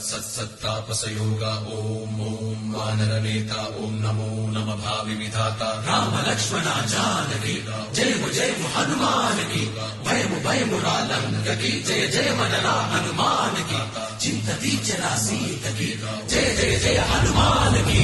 सत्तापसयोग ओम ओम वानरनेता ओम नमो नम भावि विधाता राम लक्ष्मण जानकी जय हनुमान की भयमु रालंक की जय मनला हनुमान की चिंतती चला सीत की जय हनुमान की।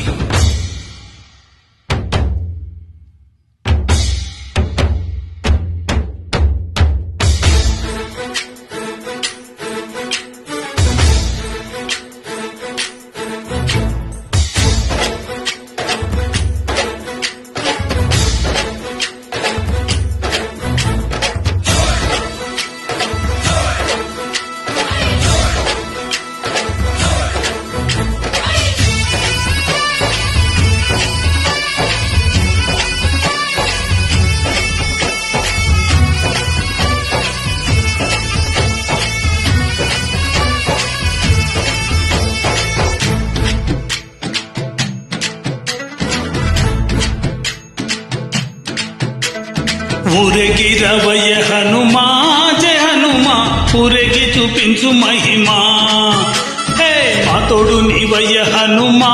ఊరేగి రవయ్య హనుమా జయ హనుమా ఊరేగి చూపించు మహిమా హే మా తోడు నీవయ్య హనుమా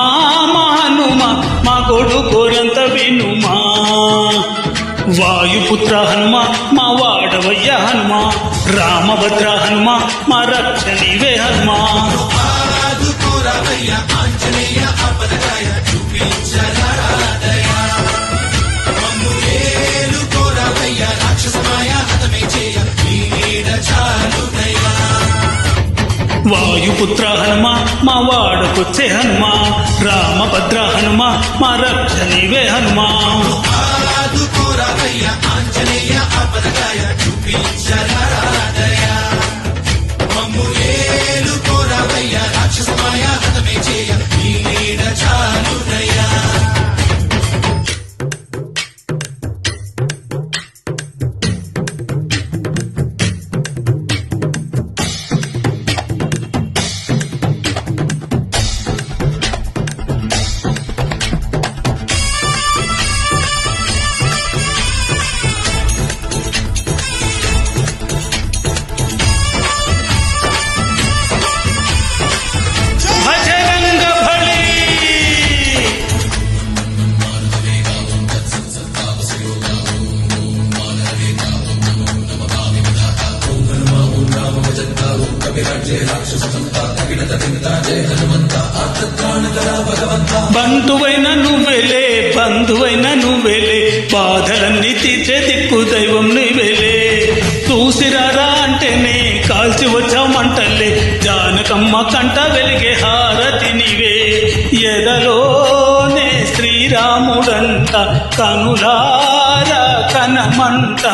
మా హనుమా మా గోడు కోరంత వినుమా వాయుపుత్ర హనుమా మా వాడవయ్య హనుమా రామభద్ర హనుమా మా రక్ష నీవే హనుమా వాయుపుత్ర హనుమా మా వాడకొచ్చే హనుమా రామభద్ర హనుమా మా రక్ష నీవే హనుమా బంధువైన నువ్వేలే బంధువైన నువ్వేలే బాధలన్నీ తీర్చే దిక్కు దైవం నీవేలే చూసిరారా అంటేనే కాల్చి వచ్చామంటలే జానకమ్మ కంట వెలిగే హారతి నీవే ఎదలోనే శ్రీరాముడంట కనులారా కనమంట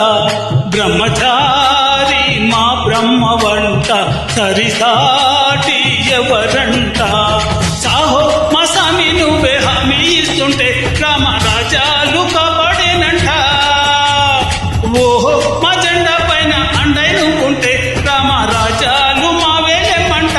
బ్రహ్మచారి మా బ్రహ్మవంట సరిసాటి ఎవరంట సాహో మా స్వామి నువ్వే హామీ ఇస్తుంటే రామరాజాలు కాపాడేనంట ఓహో మా జెండా పైన అండై నువ్వుంటే రామరాజాలు మా వేలేమంట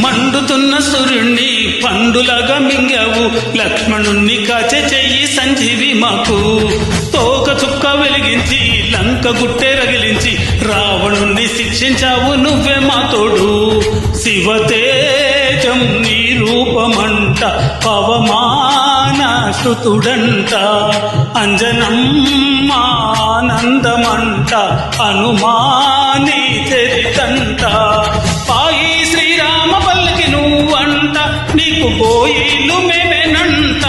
మండుతున్న సూర్యుణ్ణి పండులాగా మింగావు లక్ష్మణుణ్ణి కాచే చెయ్యి సంజీవి మాకు తోక చుక్క వెలిగించి లంక గుట్టే రగిలించి రావణుణ్ణి శిక్షించావు నువ్వే మా తోడు శివతేజం నీ రూపమంట పవమాన సుతుడంట అంజనమ్మ ఆనందమంట హనుమాని చరితంట పాయి శ్రీరామ పల్లకి నువ్వంట నీకు పోయిలు మేమేనంట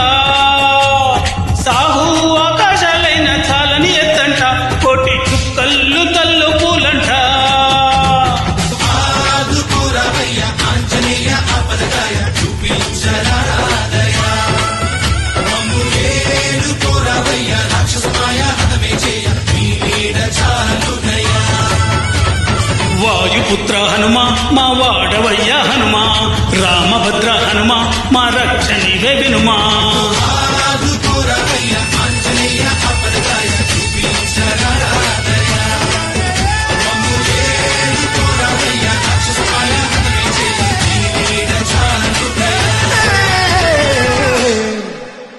సాహు ఆకాశాలైన చాలని ఎత్తంట కోటి చుక్కల్లో పుత్ర హనుమా మా వాడవయ్య హనుమా రామభద్ర హనుమా మా రక్షణివే వినుమా